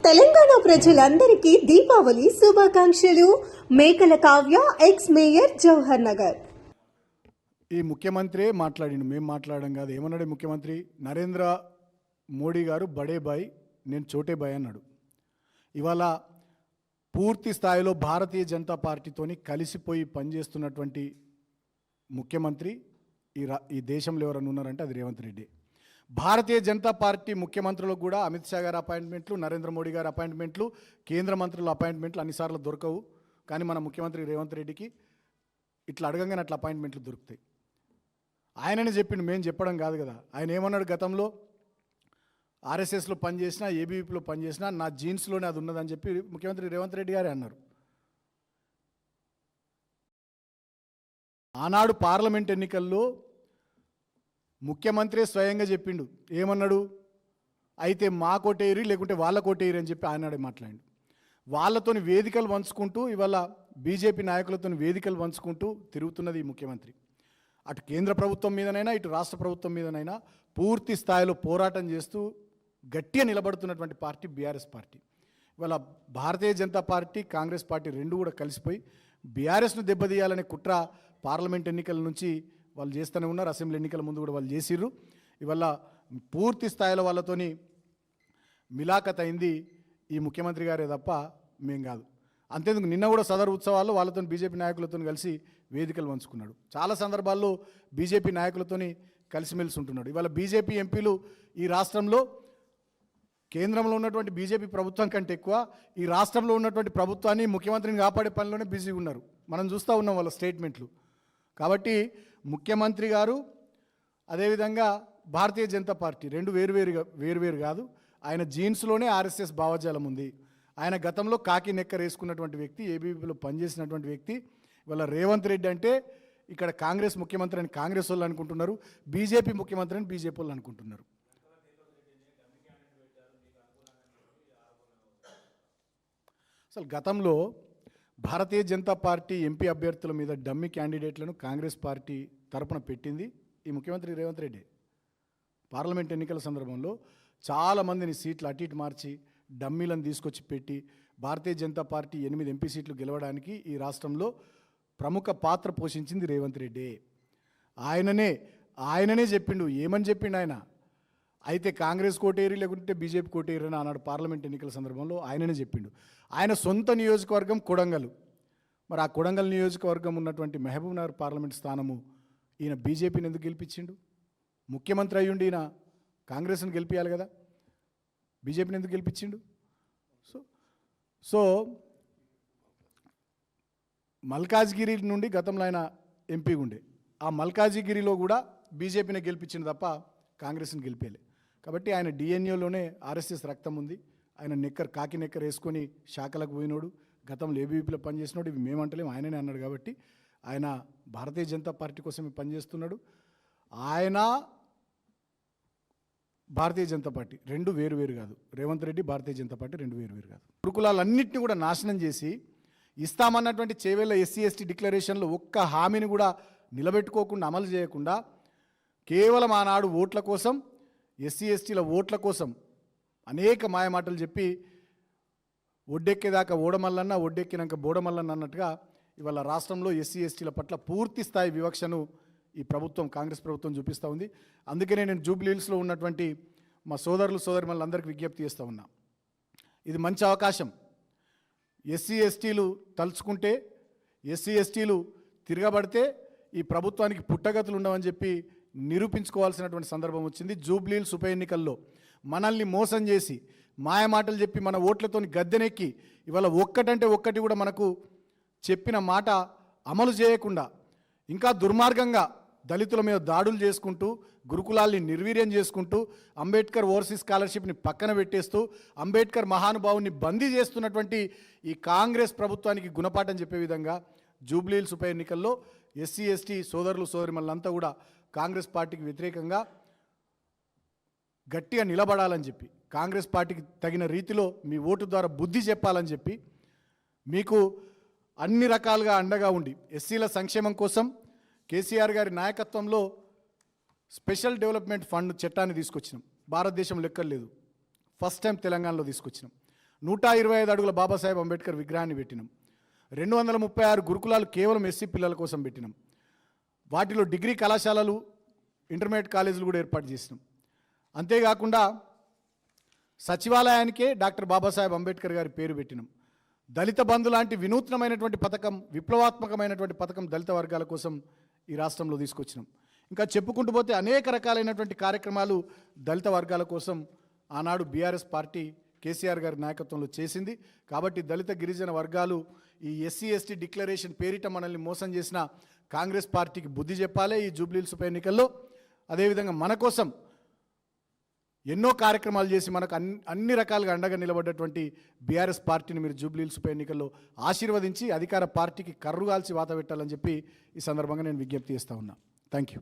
తెలంగాణ ప్రజలందరికీ దీపావళి శుభాకాంక్షలు. మేకల కావ్య, ఎక్స్ మేయర్, జవహర్ నగర్. ఈ ముఖ్యమంత్రి మాట్లాడిండు, మేము మాట్లాడడం కాదు. ఏమన్నాడు ముఖ్యమంత్రి? నరేంద్ర మోడీ గారు బడే బాయ్, నేను చోటే బాయ్ అన్నాడు. ఇవాళ పూర్తి స్థాయిలో భారతీయ జనతా పార్టీతోని కలిసిపోయి పనిచేస్తున్నటువంటి ముఖ్యమంత్రి ఈ దేశంలో ఎవరైనా ఉన్నారంటే అది రేవంత్ రెడ్డి. భారతీయ జనతా పార్టీ ముఖ్యమంత్రులకు కూడా అమిత్ షా గారి అపాయింట్మెంట్లు, నరేంద్ర మోడీ గారి అపాయింట్మెంట్లు, కేంద్ర మంత్రుల అపాయింట్మెంట్లు అన్నిసార్లు దొరకవు. కానీ మన ముఖ్యమంత్రి రేవంత్ రెడ్డికి ఇట్లా అడగంగానే అట్లా అపాయింట్మెంట్లు దొరుకుతాయి. ఆయననే చెప్పిండు, మేము చెప్పడం కాదు కదా. ఆయన ఏమన్నాడు? గతంలో ఆర్ఎస్ఎస్లో పనిచేసినా, ఏబీవీపీలో పనిచేసినా నా జీన్స్లోనే అది ఉన్నదని చెప్పి ముఖ్యమంత్రి రేవంత్ రెడ్డి గారే అన్నారు. ఆనాడు పార్లమెంట్ ఎన్నికల్లో ముఖ్యమంత్రి స్వయంగా చెప్పిండు. ఏమన్నాడు? అయితే మా కోటేరి లేకుంటే వాళ్ళ కోటేరి అని చెప్పి ఆనాడే మాట్లాడిండు. వాళ్ళతోని వేదికలు పంచుకుంటూ ఇవాళ బీజేపీ నాయకులతో వేదికలు పంచుకుంటూ తిరుగుతున్నది ఈ ముఖ్యమంత్రి. అటు కేంద్ర ప్రభుత్వం మీదనైనా ఇటు రాష్ట్ర ప్రభుత్వం మీదనైనా పూర్తి స్థాయిలో పోరాటం చేస్తూ గట్టిగా నిలబడుతున్నటువంటి పార్టీ బీఆర్ఎస్ పార్టీ. ఇవాళ భారతీయ జనతా పార్టీ, కాంగ్రెస్ పార్టీ రెండు కూడా కలిసిపోయి బీఆర్ఎస్ను దెబ్బతీయాలనే కుట్ర పార్లమెంట్ ఎన్నికల నుంచి వాళ్ళు చేస్తూనే ఉన్నారు. అసెంబ్లీ ఎన్నికల ముందు కూడా వాళ్ళు చేసిర్రు. ఇవాళ పూర్తి స్థాయిలో వాళ్ళతోని మిలాఖత్ అయింది ఈ ముఖ్యమంత్రి గారే తప్ప మేం కాదు. అంతేందుకు నిన్న కూడా సదరు ఉత్సవాల్లో వాళ్ళతో బీజేపీ నాయకులతో కలిసి వేదికలు పంచుకున్నాడు. చాలా సందర్భాల్లో బీజేపీ నాయకులతోని కలిసిమెలిసి ఉంటున్నాడు. ఇవాళ బీజేపీ ఎంపీలు ఈ రాష్ట్రంలో కేంద్రంలో ఉన్నటువంటి బీజేపీ ప్రభుత్వం కంటే ఎక్కువ ఈ రాష్ట్రంలో ఉన్నటువంటి ప్రభుత్వాన్ని, ముఖ్యమంత్రిని కాపాడే పనిలోనే బిజీగా ఉన్నారు. మనం చూస్తూ ఉన్నాం వాళ్ళ స్టేట్మెంట్లు. కాబట్టి ముఖ్యమంత్రి గారు అదేవిధంగా భారతీయ జనతా పార్టీ రెండు వేరువేరు కాదు. ఆయన జీన్స్లోనే ఆర్ఎస్ఎస్ భావజాలం ఉంది. ఆయన గతంలో కాకి నెక్కర్ వేసుకున్నటువంటి వ్యక్తి, ఏబీవీపీలో పనిచేసినటువంటి వ్యక్తి. ఇవాళ రేవంత్ రెడ్డి అంటే ఇక్కడ కాంగ్రెస్ ముఖ్యమంత్రి అని కాంగ్రెస్ వాళ్ళు అనుకుంటున్నారు, బీజేపీ ముఖ్యమంత్రి అని బీజేపీ వాళ్ళు అనుకుంటున్నారు. అసలు గతంలో భారతీయ జనతా పార్టీ ఎంపీ అభ్యర్థుల మీద డమ్మీ క్యాండిడేట్లను కాంగ్రెస్ పార్టీ తరపున పెట్టింది ఈ ముఖ్యమంత్రి రేవంత్ రెడ్డి. పార్లమెంట్ ఎన్నికల సందర్భంలో చాలామందిని సీట్లు అటు ఇటు మార్చి డమ్మీలను తీసుకొచ్చి పెట్టి భారతీయ జనతా పార్టీ 8 ఎంపీ సీట్లు గెలవడానికి ఈ రాష్ట్రంలో ప్రముఖ పాత్ర పోషించింది రేవంత్ రెడ్డి. ఆయననే చెప్పిండు. ఏమని చెప్పిండు ఆయన? అయితే కాంగ్రెస్ కోటేరి లేకుంటే బీజేపీ కోటేరి అని ఆనాడు పార్లమెంట్ ఎన్నికల సందర్భంలో ఆయననే చెప్పిండు. ఆయన సొంత నియోజకవర్గం కొడంగల్. మరి ఆ కొడంగల్ నియోజకవర్గం ఉన్నటువంటి మహబూబ్ నగర్ పార్లమెంట్ స్థానము ఈయన బీజేపీని ఎందుకు గెలిపించిండు? ముఖ్యమంత్రి అయ్యుండి ఈయన కాంగ్రెస్ని గెలిపించాలి కదా, బీజేపీని ఎందుకు గెలిపించిండు? సో మల్కాజ్గిరి నుండి గతంలో ఆయన ఎంపీ ఉండే, ఆ మల్కాజ్గిరిలో కూడా బీజేపీని గెలిపించింది తప్ప కాంగ్రెస్ని గెలిపేలే. కాబట్టి ఆయన డిఎన్ఏలోనే ఆర్ఎస్ఎస్ రక్తం ఉంది. ఆయన కాకి నెక్కర్ వేసుకొని శాఖలకు పోయినోడు, గతంలో ఏబీవీపీలో పనిచేసినోడు. ఇవి మేమంటలేము, ఆయననే అన్నాడు. కాబట్టి ఆయన భారతీయ జనతా పార్టీ కోసమే పనిచేస్తున్నాడు. ఆయన భారతీయ జనతా పార్టీ రెండు వేరు కాదు. రేవంత్ రెడ్డి భారతీయ జనతా పార్టీ రెండు వేరు కాదు. గురుకులాలన్నింటినీ కూడా నాశనం చేసి ఇస్తామన్నటువంటి చేవేళ్ల ఎస్సీ ఎస్టీ డిక్లరేషన్లో ఒక్క హామీని కూడా నిలబెట్టుకోకుండా, అమలు చేయకుండా కేవలం ఆనాడు ఓట్ల కోసం, ఎస్సీ ఎస్టీల ఓట్ల కోసం అనేక మాయమాటలు చెప్పి ఒడ్డెక్కేదాకా ఓడమల్లన్న, ఒడ్డెక్కినాక బోడమల్లన్న అన్నట్టుగా ఇవాళ రాష్ట్రంలో ఎస్సీ ఎస్టీల పట్ల పూర్తి స్థాయి వివక్షను ఈ ప్రభుత్వం, కాంగ్రెస్ ప్రభుత్వం చూపిస్తూ ఉంది. అందుకనే నేను జూబ్లీ హిల్స్లో ఉన్నటువంటి మా సోదరిమణులందరికీ విజ్ఞప్తి చేస్తూ ఉన్నా. ఇది మంచి అవకాశం. ఎస్సీ ఎస్టీలు తలుచుకుంటే, ఎస్సీ ఎస్టీలు తిరగబడితే ఈ ప్రభుత్వానికి పుట్టగతులు ఉండవని చెప్పి నిరూపించుకోవాల్సినటువంటి సందర్భం వచ్చింది. జూబ్లీ హిల్స్ ఉప ఎన్నికల్లో మనల్ని మోసం చేసి మాయమాటలు చెప్పి మన ఓట్లతోని గద్దెనెక్కి ఇవాళ ఒక్కటంటే ఒక్కటి కూడా మనకు చెప్పిన మాట అమలు చేయకుండా ఇంకా దుర్మార్గంగా దళితుల మీద దాడులు చేసుకుంటూ, గురుకులాల్ని నిర్వీర్యం చేసుకుంటూ, అంబేద్కర్ ఓవర్సీస్ స్కాలర్షిప్ని పక్కన పెట్టేస్తూ, అంబేద్కర్ మహానుభావుని బందీ చేస్తున్నటువంటి ఈ కాంగ్రెస్ ప్రభుత్వానికి గుణపాఠం చెప్పే విధంగా జూబ్లీ హిల్స్ ఉప ఎన్నికల్లో ఎస్సీ ఎస్టీ సోదరులంతా కూడా కాంగ్రెస్ పార్టీకి వ్యతిరేకంగా గట్టిగా నిలబడాలని చెప్పి, కాంగ్రెస్ పార్టీకి తగిన రీతిలో మీ ఓటు ద్వారా బుద్ధి చెప్పాలని చెప్పి, మీకు అన్ని రకాలుగా అండగా ఉండి ఎస్సీల సంక్షేమం కోసం కేసీఆర్ గారి నాయకత్వంలో స్పెషల్ డెవలప్మెంట్ ఫండ్ చట్టాన్ని తీసుకొచ్చినాం. భారతదేశం లెక్కలేదు, ఫస్ట్ టైం తెలంగాణలో తీసుకొచ్చినాం. 125 అడుగుల బాబాసాహెబ్ అంబేద్కర్ విగ్రహాన్ని పెట్టినాం. 236 గురుకులాలు కేవలం ఎస్సీ పిల్లల కోసం పెట్టినాం. వాటిలో డిగ్రీ కళాశాలలు, ఇంటర్మీడియట్ కాలేజీలు కూడా ఏర్పాటు చేసినాం. అంతేకాకుండా సచివాలయానికే డాక్టర్ బాబాసాహెబ్ అంబేద్కర్ గారి పేరు పెట్టినాం. దళిత బంధు లాంటి వినూత్నమైనటువంటి పథకం, విప్లవాత్మకమైనటువంటి పథకం దళిత వర్గాల కోసం ఈ రాష్ట్రంలో తీసుకొచ్చినాం. ఇంకా చెప్పుకుంటూ పోతే అనేక రకాలైనటువంటి కార్యక్రమాలు దళిత వర్గాల కోసం ఆనాడు బీఆర్ఎస్ పార్టీ కేసీఆర్ గారి నాయకత్వంలో చేసింది. కాబట్టి దళిత గిరిజన వర్గాలు ఈ ఎస్సీ ఎస్టీ డిక్లరేషన్ పేరిట మనల్ని మోసం చేసిన కాంగ్రెస్ పార్టీకి బుద్ధి చెప్పాలి ఈ జూబ్లీహిల్స్ ఉప ఎన్నికల్లో. అదేవిధంగా మన కోసం ఎన్నో కార్యక్రమాలు చేసి మనకు అన్ని రకాలుగా అండగా నిలబడ్డటువంటి బీఆర్ఎస్ పార్టీని మీరు జూబ్లీహిల్స్ ఉప ఎన్నికల్లో ఆశీర్వదించి అధికార పార్టీకి కర్రుగాల్చి వాత పెట్టాలని చెప్పి ఈ సందర్భంగా నేను విజ్ఞప్తి చేస్తూ ఉన్నా. Thank you.